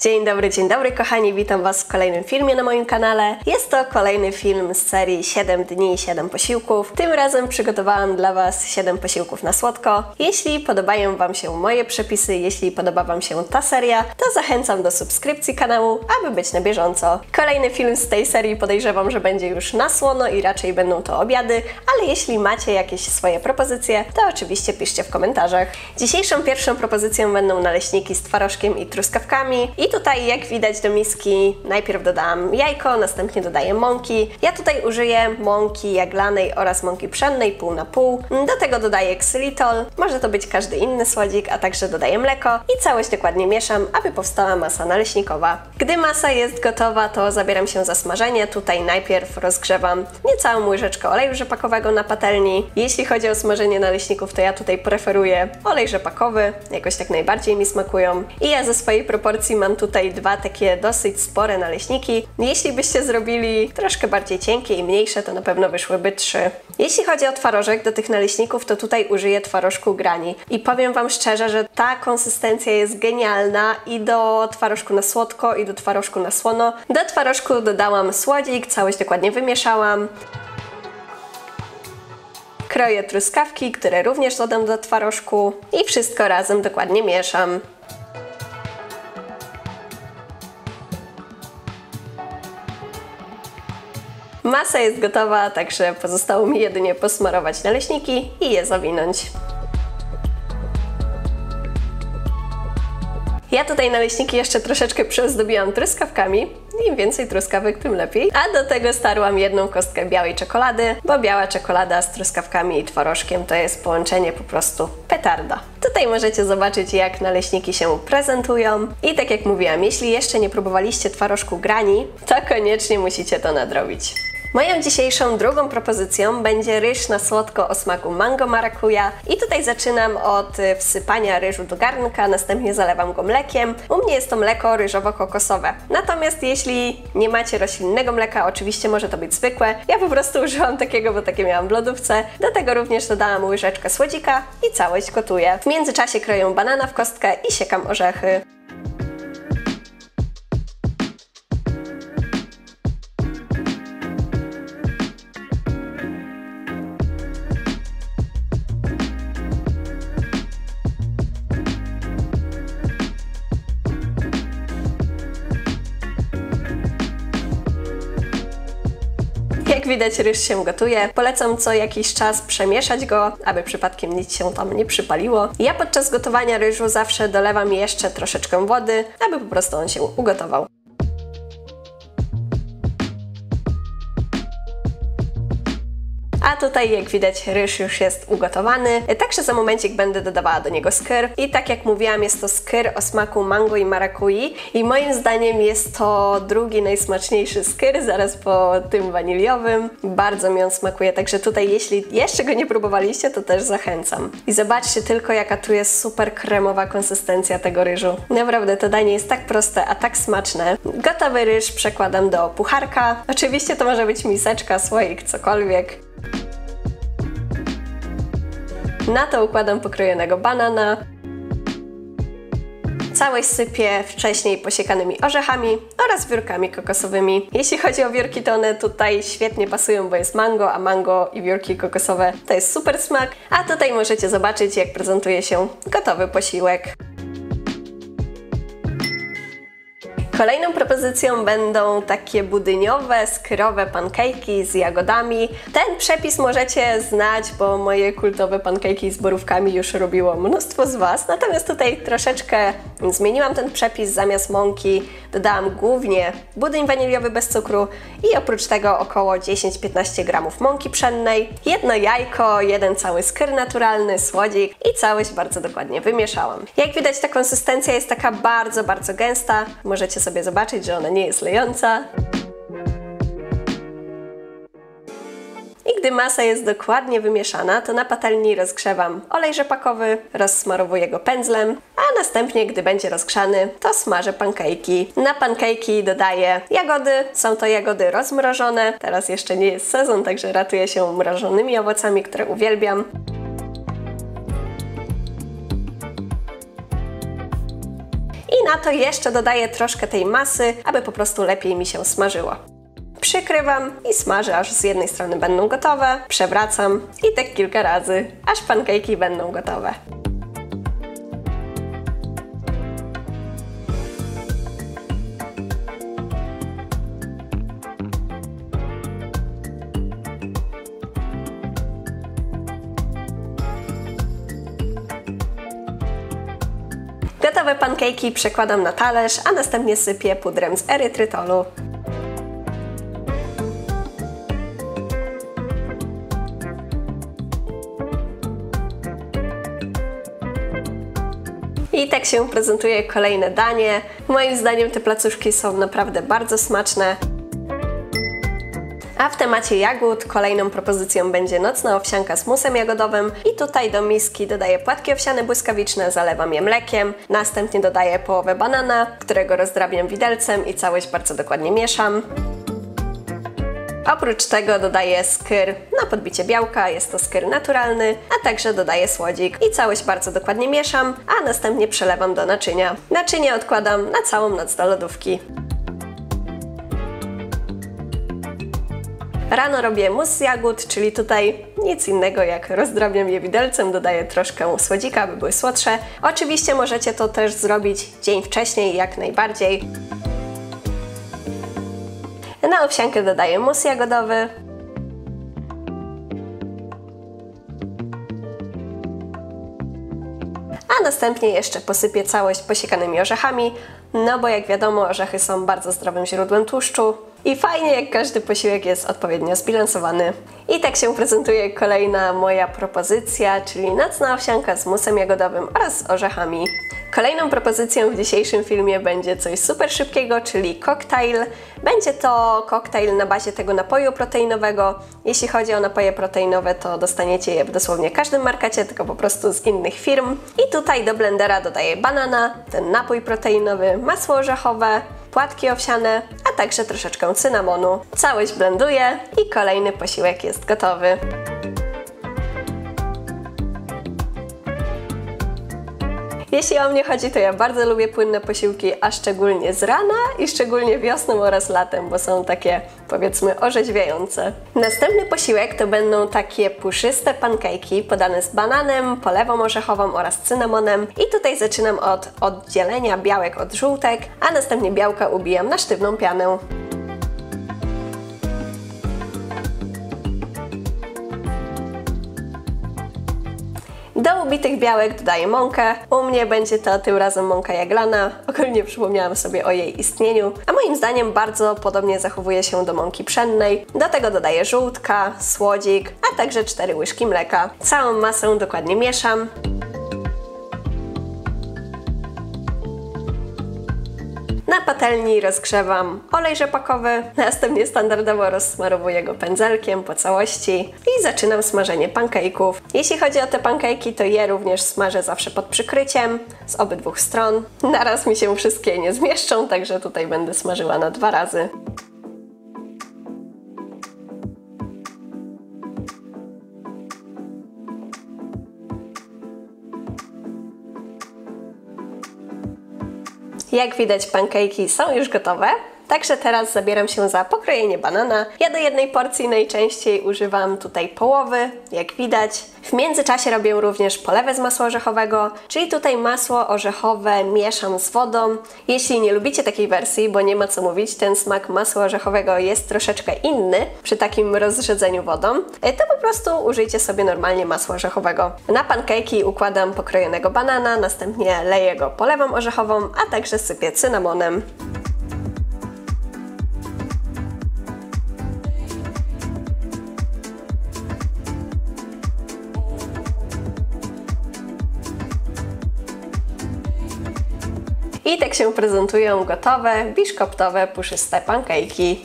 Dzień dobry kochani, witam Was w kolejnym filmie na moim kanale. Jest to kolejny film z serii 7 dni, 7 posiłków. Tym razem przygotowałam dla Was 7 posiłków na słodko. Jeśli podobają Wam się moje przepisy, jeśli podoba Wam się ta seria, to zachęcam do subskrypcji kanału, aby być na bieżąco. Kolejny film z tej serii podejrzewam, że będzie już na słono i raczej będą to obiady, ale jeśli macie jakieś swoje propozycje, to oczywiście piszcie w komentarzach. Dzisiejszą pierwszą propozycją będą naleśniki z twarożkiem i truskawkami. I tutaj, jak widać, do miski najpierw dodałam jajko, następnie dodaję mąki. Ja tutaj użyję mąki jaglanej oraz mąki pszennej pół na pół. Do tego dodaję ksylitol, może to być każdy inny słodzik, a także dodaję mleko i całość dokładnie mieszam, aby powstała masa naleśnikowa. Gdy masa jest gotowa, to zabieram się za smażenie. Tutaj najpierw rozgrzewam niecałą łyżeczkę oleju rzepakowego na patelni. Jeśli chodzi o smażenie naleśników, to ja tutaj preferuję olej rzepakowy, jakoś tak najbardziej mi smakują. I ja ze swojej proporcji mam tutaj dwa takie dosyć spore naleśniki. Jeśli byście zrobili troszkę bardziej cienkie i mniejsze, to na pewno wyszłyby 3. Jeśli chodzi o twarożek do tych naleśników, to tutaj użyję twarożku Granny. I powiem Wam szczerze, że ta konsystencja jest genialna i do twarożku na słodko, i do twarożku na słono. Do twarożku dodałam słodzik, całość dokładnie wymieszałam. Kroję truskawki, które również dodam do twarożku i wszystko razem dokładnie mieszam. Masa jest gotowa, także pozostało mi jedynie posmarować naleśniki i je zawinąć. Ja tutaj naleśniki jeszcze troszeczkę przyozdobiłam truskawkami. Im więcej truskawek, tym lepiej. A do tego starłam jedną kostkę białej czekolady, bo biała czekolada z truskawkami i twarożkiem to jest połączenie po prostu petarda. Tutaj możecie zobaczyć, jak naleśniki się prezentują. I tak jak mówiłam, jeśli jeszcze nie próbowaliście twarożku Granny, to koniecznie musicie to nadrobić. Moją dzisiejszą drugą propozycją będzie ryż na słodko o smaku mango marakuja i tutaj zaczynam od wsypania ryżu do garnka, następnie zalewam go mlekiem. U mnie jest to mleko ryżowo-kokosowe. Natomiast jeśli nie macie roślinnego mleka, oczywiście może to być zwykłe. Ja po prostu użyłam takiego, bo takie miałam w lodówce. Do tego również dodałam łyżeczkę słodzika i całość gotuję. W międzyczasie kroję banana w kostkę i siekam orzechy. Jak widać, ryż się gotuje. Polecam co jakiś czas przemieszać go, aby przypadkiem nic się tam nie przypaliło. Ja podczas gotowania ryżu zawsze dolewam jeszcze troszeczkę wody, aby po prostu on się ugotował. A tutaj, jak widać, ryż już jest ugotowany, także za momencik będę dodawała do niego skyr. I tak jak mówiłam, jest to skyr o smaku mango i marakui i moim zdaniem jest to drugi najsmaczniejszy skyr, zaraz po tym waniliowym. Bardzo mi on smakuje, także tutaj jeśli jeszcze go nie próbowaliście, to też zachęcam. I zobaczcie tylko, jaka tu jest super kremowa konsystencja tego ryżu. Naprawdę to danie jest tak proste, a tak smaczne. Gotowy ryż przekładam do pucharka. Oczywiście to może być miseczka, słoik, cokolwiek. Na to układam pokrojonego banana. Całość sypię wcześniej posiekanymi orzechami oraz wiórkami kokosowymi. Jeśli chodzi o wiórki, to one tutaj świetnie pasują, bo jest mango, a mango i wiórki kokosowe to jest super smak. A tutaj możecie zobaczyć, jak prezentuje się gotowy posiłek. Kolejną propozycją będą takie budyniowe, skyrowe pancake'i z jagodami. Ten przepis możecie znać, bo moje kultowe pancake'i z borówkami już robiło mnóstwo z Was. Natomiast tutaj troszeczkę zmieniłam ten przepis. Zamiast mąki dodałam głównie budyń waniliowy bez cukru i oprócz tego około 10-15 gramów mąki pszennej, jedno jajko, jeden cały skyr naturalny, słodzik i całość bardzo dokładnie wymieszałam. Jak widać, ta konsystencja jest taka bardzo, bardzo gęsta. Możecie sobie zobaczyć, że ona nie jest lejąca. I gdy masa jest dokładnie wymieszana, to na patelni rozgrzewam olej rzepakowy, rozsmarowuję go pędzlem, a następnie, gdy będzie rozgrzany, to smażę pancake'i. Na pancake'i dodaję jagody, są to jagody rozmrożone. Teraz jeszcze nie jest sezon, także ratuję się mrożonymi owocami, które uwielbiam. Na to jeszcze dodaję troszkę tej masy, aby po prostu lepiej mi się smażyło. Przykrywam i smażę, aż z jednej strony będą gotowe, przewracam i tak kilka razy, aż pancake'i będą gotowe. Gotowe pancake'i przekładam na talerz, a następnie sypię pudrem z erytrytolu. I tak się prezentuje kolejne danie. Moim zdaniem te placuszki są naprawdę bardzo smaczne. A w temacie jagód kolejną propozycją będzie nocna owsianka z musem jagodowym i tutaj do miski dodaję płatki owsiane błyskawiczne, zalewam je mlekiem, następnie dodaję połowę banana, którego rozdrabiam widelcem i całość bardzo dokładnie mieszam. Oprócz tego dodaję skyr na podbicie białka, jest to skyr naturalny, a także dodaję słodzik i całość bardzo dokładnie mieszam, a następnie przelewam do naczynia. Naczynie odkładam na całą noc do lodówki. Rano robię mus z jagód, czyli tutaj nic innego jak rozdrabiam je widelcem, dodaję troszkę słodzika, aby były słodsze. Oczywiście możecie to też zrobić dzień wcześniej, jak najbardziej. Na owsiankę dodaję mus jagodowy. A następnie jeszcze posypię całość posiekanymi orzechami, no bo jak wiadomo orzechy są bardzo zdrowym źródłem tłuszczu i fajnie jak każdy posiłek jest odpowiednio zbilansowany. I tak się prezentuje kolejna moja propozycja, czyli nocna owsianka z musem jagodowym oraz z orzechami. Kolejną propozycją w dzisiejszym filmie będzie coś super szybkiego, czyli koktajl. Będzie to koktajl na bazie tego napoju proteinowego. Jeśli chodzi o napoje proteinowe, to dostaniecie je w dosłownie każdym markecie, tylko po prostu z innych firm. I tutaj do blendera dodaję banana, ten napój proteinowy, masło orzechowe, płatki owsiane, a także troszeczkę cynamonu. Całość blenduję i kolejny posiłek jest gotowy. Jeśli o mnie chodzi, to ja bardzo lubię płynne posiłki, a szczególnie z rana i szczególnie wiosną oraz latem, bo są takie, powiedzmy, orzeźwiające. Następny posiłek to będą takie puszyste pancake'i podane z bananem, polewą orzechową oraz cynamonem. I tutaj zaczynam od oddzielenia białek od żółtek, a następnie białka ubijam na sztywną pianę. Do ubitych białek dodaję mąkę. U mnie będzie to tym razem mąka jaglana. Ogólnie przypomniałam sobie o jej istnieniu, a moim zdaniem bardzo podobnie zachowuje się do mąki pszennej. Do tego dodaję żółtka, słodzik, a także 4 łyżki mleka. Całą masę dokładnie mieszam. Na patelni rozgrzewam olej rzepakowy, następnie standardowo rozsmarowuję go pędzelkiem po całości i zaczynam smażenie pancake'ów. Jeśli chodzi o te pancake'i, to je również smażę zawsze pod przykryciem z obydwu stron. Naraz mi się wszystkie nie zmieszczą, także tutaj będę smażyła na 2 razy. Jak widać, pancake'i są już gotowe, także teraz zabieram się za pokrojenie banana. Ja do jednej porcji najczęściej używam tutaj połowy, jak widać. W międzyczasie robię również polewę z masła orzechowego, czyli tutaj masło orzechowe mieszam z wodą. Jeśli nie lubicie takiej wersji, bo nie ma co mówić, ten smak masła orzechowego jest troszeczkę inny przy takim rozrzedzeniu wodą, to po prostu użyjcie sobie normalnie masła orzechowego. Na pancake'i układam pokrojonego banana, następnie leję go polewą orzechową, a także sypię cynamonem. I tak się prezentują gotowe, biszkoptowe, puszyste pancake'i.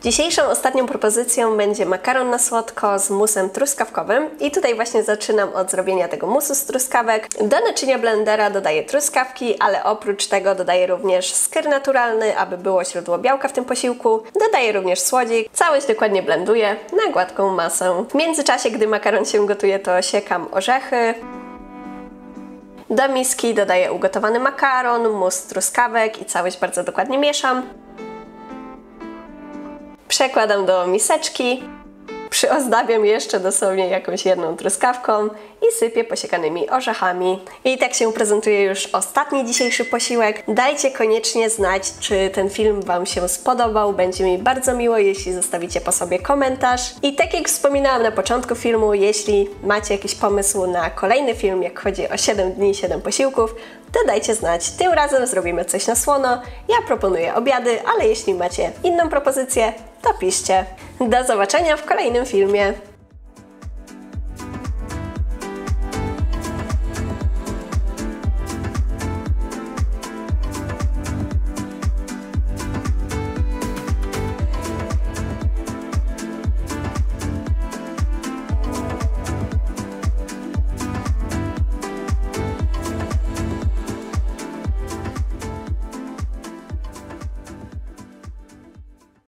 Dzisiejszą ostatnią propozycją będzie makaron na słodko z musem truskawkowym i tutaj właśnie zaczynam od zrobienia tego musu z truskawek. Do naczynia blendera dodaję truskawki, ale oprócz tego dodaję również skyr naturalny, aby było źródło białka w tym posiłku. Dodaję również słodzik, całość dokładnie blenduję na gładką masę. W międzyczasie, gdy makaron się gotuje, to siekam orzechy. Do miski dodaję ugotowany makaron, mus truskawek i całość bardzo dokładnie mieszam. Przekładam do miseczki. Przyozdabiam jeszcze dosłownie jakąś jedną truskawką i sypię posiekanymi orzechami. I tak się prezentuje już ostatni dzisiejszy posiłek. Dajcie koniecznie znać, czy ten film Wam się spodobał. Będzie mi bardzo miło, jeśli zostawicie po sobie komentarz. I tak jak wspominałam na początku filmu, jeśli macie jakiś pomysł na kolejny film, jak chodzi o 7 dni, 7 posiłków, to dajcie znać. Tym razem zrobimy coś na słono. Ja proponuję obiady, ale jeśli macie inną propozycję, to piszcie. Do zobaczenia w kolejnym filmie.